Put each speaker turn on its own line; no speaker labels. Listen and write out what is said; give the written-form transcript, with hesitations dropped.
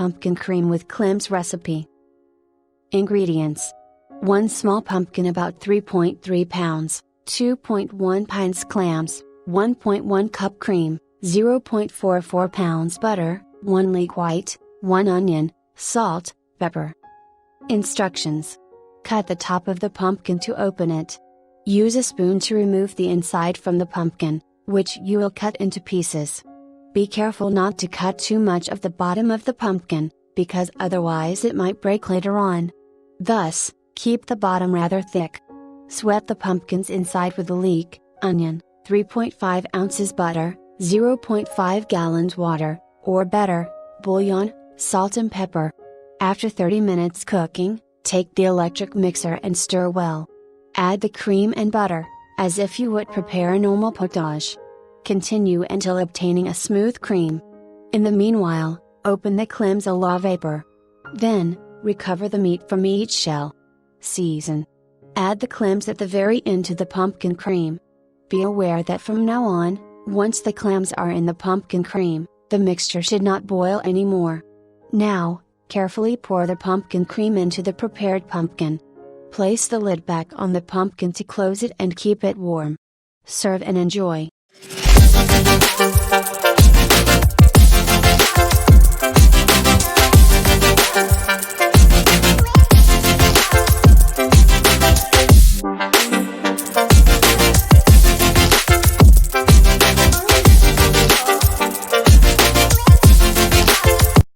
pumpkin cream with Clams Recipe. Ingredients: 1 small pumpkin about 3.3 pounds, 2.1 pints clams, 1.1 cup cream, 0.44 pounds butter, 1 egg white, 1 onion, salt, pepper. Instructions: cut the top of the pumpkin to open it. Use a spoon to remove the inside from the pumpkin, which you will cut into pieces. Be careful not to cut too much of the bottom of the pumpkin, because otherwise it might break later on. Thus, keep the bottom rather thick. Sweat the pumpkins inside with a leek, onion, 3.5 ounces butter, 0.5 gallons water, or better, bouillon, salt and pepper. After 30 minutes cooking, take the electric mixer and stir well. Add the cream and butter, as if you would prepare a normal potage. Continue until obtaining a smooth cream. In the meanwhile, open the clams a la vapor. Then, recover the meat from each shell. Season. Add the clams at the very end to the pumpkin cream. Be aware that from now on, once the clams are in the pumpkin cream, the mixture should not boil anymore. Now, carefully pour the pumpkin cream into the prepared pumpkin. Place the lid back on the pumpkin to close it and keep it warm. Serve and enjoy.